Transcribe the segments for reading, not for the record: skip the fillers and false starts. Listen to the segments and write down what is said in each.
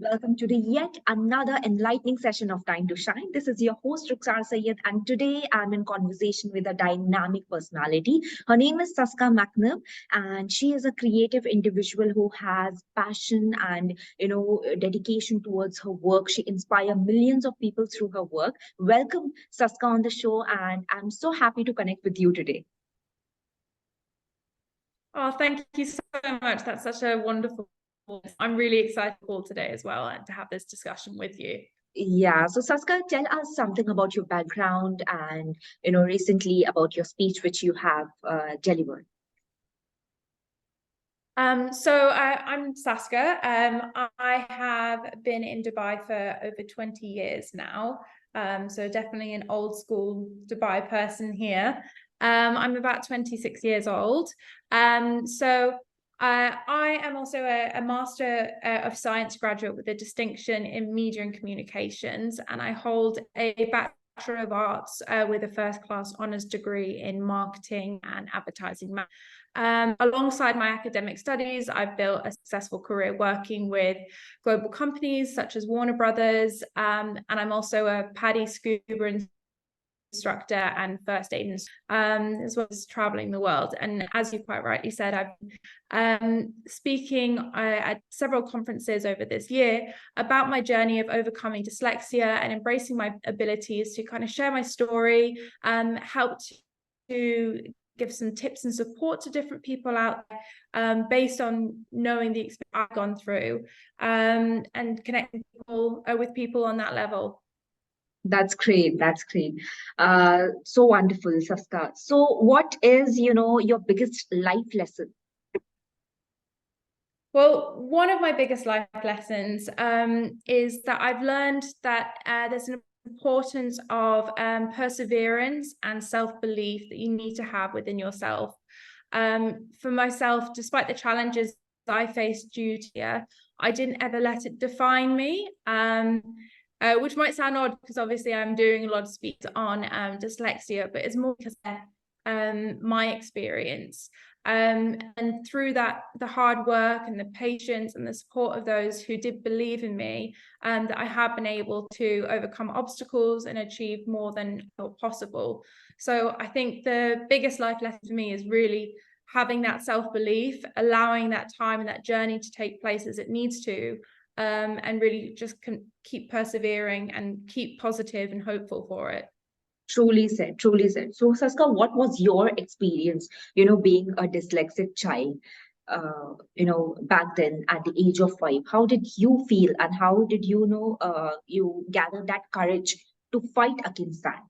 welcome to the yet another enlightening session of Time to Shine. This is your host Rukhsar, and today I'm in conversation with a dynamic personality. Her name is Saska Macnab, and she is a creative individual who has passion and dedication towards her work. She inspires millions of people through her work. Welcome, Saska, on the show, and I'm so happy to connect with you today. Oh, thank you so much. That's such a wonderful. I'm really excited for today as well and to have this discussion with you. Yeah, so Saska, tell us something about your background and recently about your speech which you have delivered. I'm Saska. I have been in Dubai for over 20 years now. So definitely an old school Dubai person here. I'm about 26 years old. I am also a Master of Science graduate with a distinction in Media and Communications, and I hold a Bachelor of Arts with a first class honours degree in Marketing and Advertising. Alongside my academic studies, I've built a successful career working with global companies such as Warner Brothers, and I'm also a PADI scuba instructor and first aid, as well as traveling the world. And as you quite rightly said, I've speaking at several conferences over this year about my journey of overcoming dyslexia and embracing my abilities to kind of share my story, help to give some tips and support to different people out there, based on knowing the experience I've gone through, and connecting people with people on that level. That's great. That's great. So wonderful, Saska. So what is, your biggest life lesson? Well, one of my biggest life lessons is that I've learned that there's an importance of perseverance and self-belief that you need to have within yourself. For myself, despite the challenges I faced due to I didn't ever let it define me. Which might sound odd because obviously I'm doing a lot of speaks on dyslexia, but it's more because of my experience. And through that, the hard work and the patience and the support of those who did believe in me, that I have been able to overcome obstacles and achieve more than possible. So I think the biggest life lesson for me is really having that self-belief, allowing that time and that journey to take place as it needs to, and really just keep persevering and keep positive and hopeful for it. Truly said, truly said. So, Saska, what was your experience, being a dyslexic child, back then at the age of 5? How did you feel and how did you gather that courage to fight against that?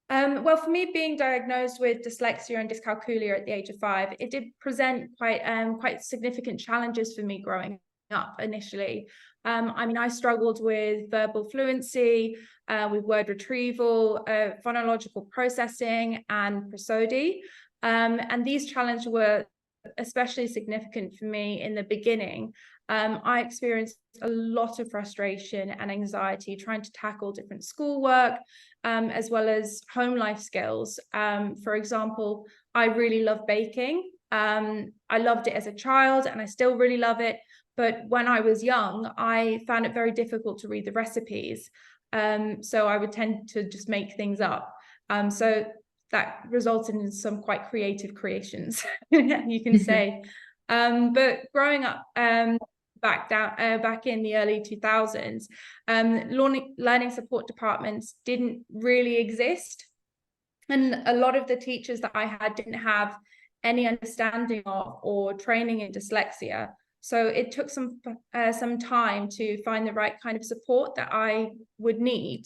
Well, for me, being diagnosed with dyslexia and dyscalculia at the age of 5, it did present quite significant challenges for me growing up initially. I struggled with verbal fluency, with word retrieval, phonological processing, and prosody. And these challenges were especially significant for me in the beginning. I experienced a lot of frustration and anxiety trying to tackle different schoolwork, as well as home life skills. For example, I really love baking. I loved it as a child and I still really love it. But when I was young, I found it very difficult to read the recipes. So I would tend to just make things up. So that resulted in some quite creative creations, you can say. But growing up back in the early 2000s, learning support departments didn't really exist. And a lot of the teachers that I had didn't have any understanding of or training in dyslexia. So it took some time to find the right kind of support that I would need.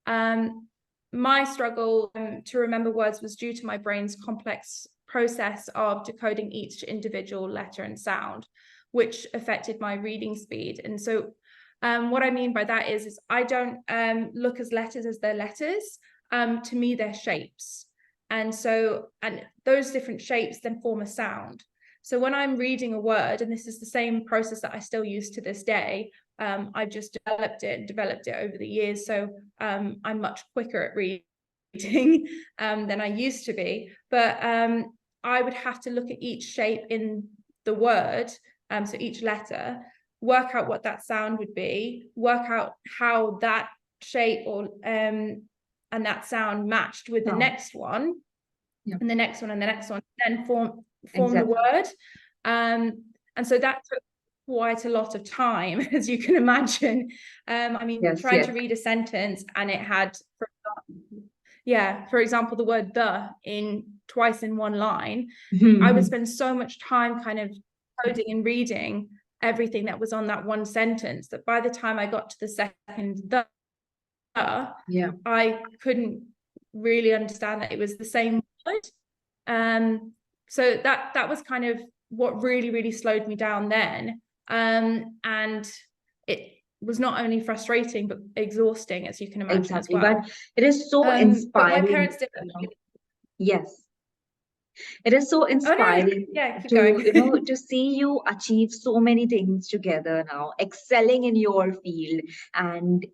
My struggle to remember words was due to my brain's complex process of decoding each individual letter and sound, which affected my reading speed. And so what I mean by that is I don't look as letters as they're letters. To me, they're shapes. And those different shapes then form a sound. So when I'm reading a word, and this is the same process that I still use to this day, I've just developed it over the years. So I'm much quicker at reading than I used to be. But I would have to look at each shape in the word so each letter, work out what that sound would be, work out how that shape or and that sound matched with the next one, and the next one and the next one, then form the word. And so that took quite a lot of time, as you can imagine. I mean, trying to read a sentence and it had, for example, the word "the" twice in one line. I would spend so much time kind of coding and reading everything that was on that one sentence that by the time I got to the second "the," I couldn't really understand that it was the same word. So that was kind of what really slowed me down then. And it was not only frustrating but exhausting, as you can imagine, as well. But it is so inspiring. But my parents did. Yes. It is so inspiring to see you achieve so many things together now, excelling in your field. And,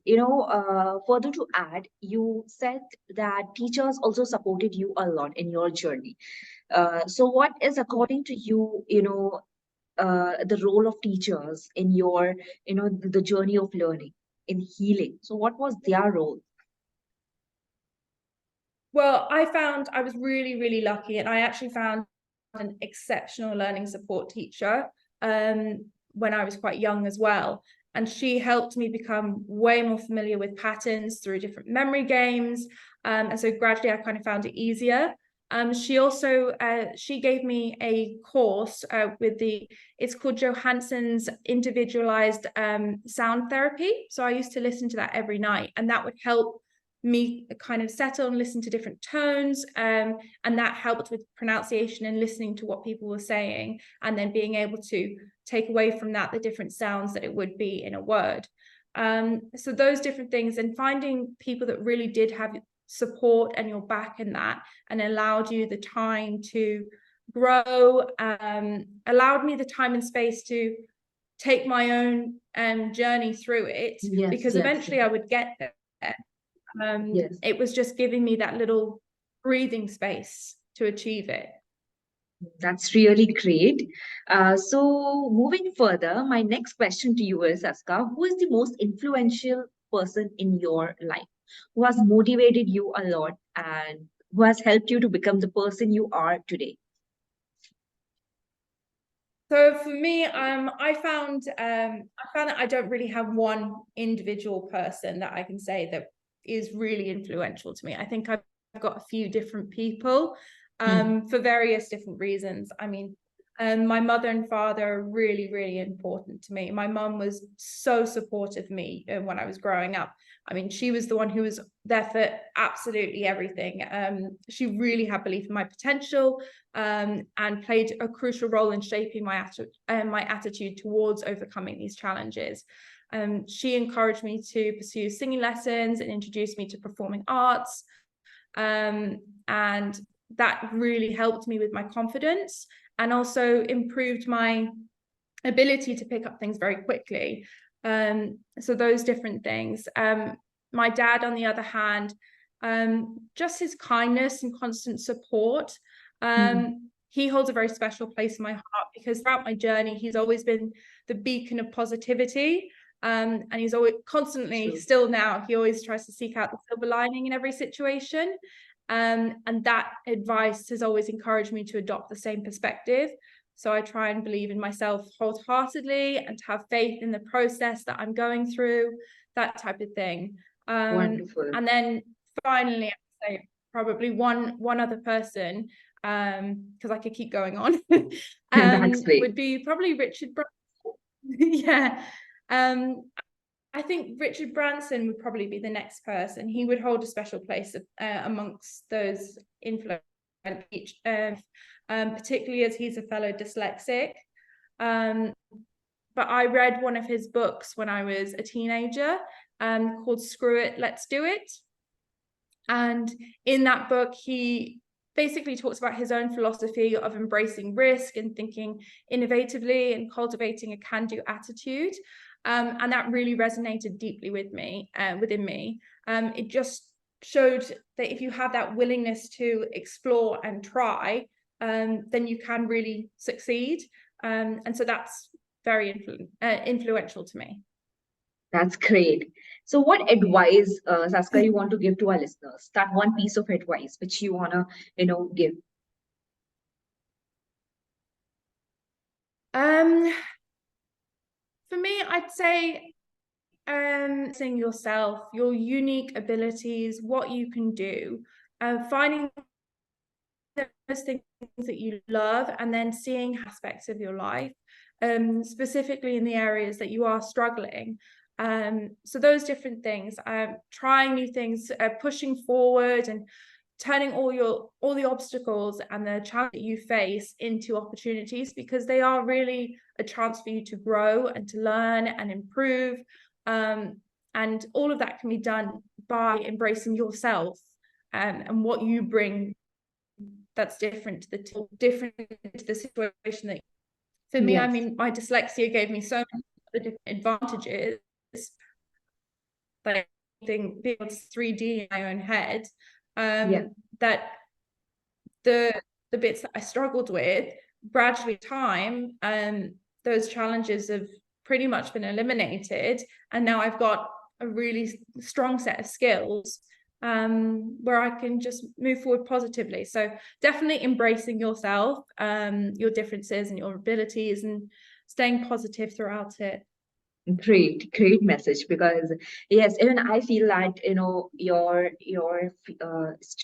further to add, you said that teachers also supported you a lot in your journey. So what is, according to you, the role of teachers in your, the journey of learning, in healing? So what was their role? Well, I found I was really lucky, and I actually found an exceptional learning support teacher when I was quite young as well. And she helped me become way more familiar with patterns through different memory games. And so gradually I kind of found it easier. She also, she gave me a course it's called Johansson's individualized sound therapy. So I used to listen to that every night, and that would help me kind of settle and listen to different tones, and that helped with pronunciation and listening to what people were saying, and then being able to take away from that the different sounds that it would be in a word. So those different things, and finding people that really did have support and your back in that, and allowed you the time to grow, allowed me the time and space to take my own journey through it, because eventually I would get there. It was just giving me that little breathing space to achieve it. That's really great. So moving further, my next question to you is, Saska, who is the most influential person in your life, who has motivated you a lot and who has helped you to become the person you are today? So for me, I found that I don't really have one individual person that I can say that is really influential to me. I think I've got a few different people for various different reasons. I mean, my mother and father are really important to me. My mum was so supportive of me when I was growing up. I mean, she was the one who was there for absolutely everything. She really had belief in my potential, and played a crucial role in shaping my attitude towards overcoming these challenges. She encouraged me to pursue singing lessons and introduced me to performing arts. And that really helped me with my confidence, and also improved my ability to pick up things very quickly. So those different things. My dad, on the other hand, just his kindness and constant support. He holds a very special place in my heart, because throughout my journey, he's always been the beacon of positivity. And he's always constantly, still now, he always tries to seek out the silver lining in every situation. And that advice has always encouraged me to adopt the same perspective. So I try and believe in myself wholeheartedly, and to have faith in the process that I'm going through, that type of thing. Wonderful. And then finally, I'd say probably one other person, because I could keep going on, would be probably Richard Branson. I think Richard Branson would probably be the next person. He would hold a special place amongst those influential, particularly as he's a fellow dyslexic. But I read one of his books when I was a teenager, called Screw It, Let's Do It. And in that book, he basically talks about his own philosophy of embracing risk and thinking innovatively and cultivating a can-do attitude. And that really resonated deeply with me, within me. It just showed that if you have that willingness to explore and try, then you can really succeed. And so that's very influential to me. That's great. So what advice, Saska, you want to give to our listeners? That one piece of advice which you wanna, give. For me, I'd say seeing yourself, your unique abilities, what you can do, finding those things that you love, and then seeing aspects of your life, specifically in the areas that you are struggling. So those different things, trying new things, pushing forward, and turning all the obstacles and the challenge that you face into opportunities, because they are really a chance for you to grow and to learn and improve. And all of that can be done by embracing yourself, and what you bring that's different to the situation that for me, I Yes. mean, my dyslexia gave me so many other different advantages, like being able to 3D in my own head, Yeah. that the bits that I struggled with, gradually time, those challenges have pretty much been eliminated, and now I've got a really strong set of skills, where I can just move forward positively. So definitely embracing yourself, your differences and your abilities, and staying positive throughout it. Great message. Because yes, even I feel that your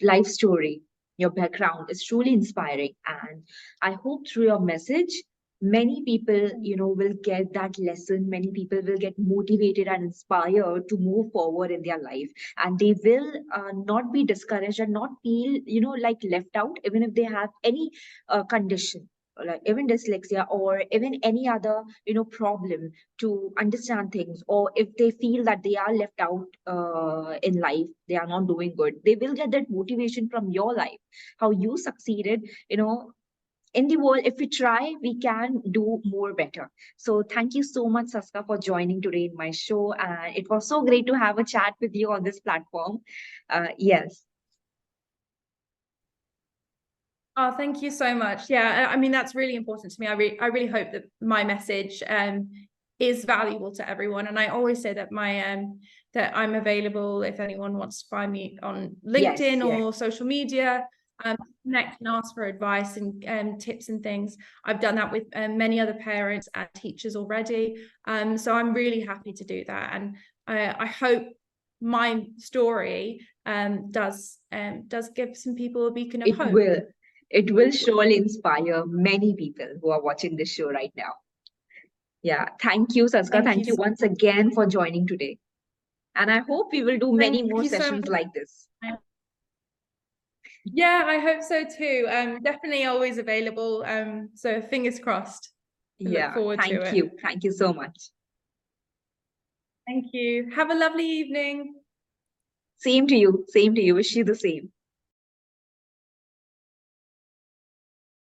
life story, your background is truly inspiring, and I hope through your message, many people will get that lesson. Many people will get motivated and inspired to move forward in their life, and they will not be discouraged and not feel like left out, even if they have any condition, like even dyslexia or even any other problem to understand things, or if they feel that they are left out in life, they are not doing good, they will get that motivation from your life, how you succeeded in the world. If we try, we can do more better. So thank you so much, Saska, for joining today in my show, and it was so great to have a chat with you on this platform. Yes. Oh, thank you so much. Yeah, I mean, that's really important to me. I really hope that my message is valuable to everyone. And I always say that that I'm available if anyone wants to find me on Yes. LinkedIn Yes. or social media, connect and ask for advice and tips and things. I've done that with many other parents and teachers already. So I'm really happy to do that. And I hope my story does give some people a beacon of It hope. will. It will surely inspire many people who are watching this show right now. Yeah. Thank you, Saska. Thank you. Thank you once again for joining today. And I hope we will do many Thank more you so sessions much. like this. Yeah, I hope so too. Definitely always available. So fingers crossed. I look Yeah. forward to Thank it. you. Thank you so much. Thank you. Have a lovely evening. Same to you. Same to you. Wish you the same.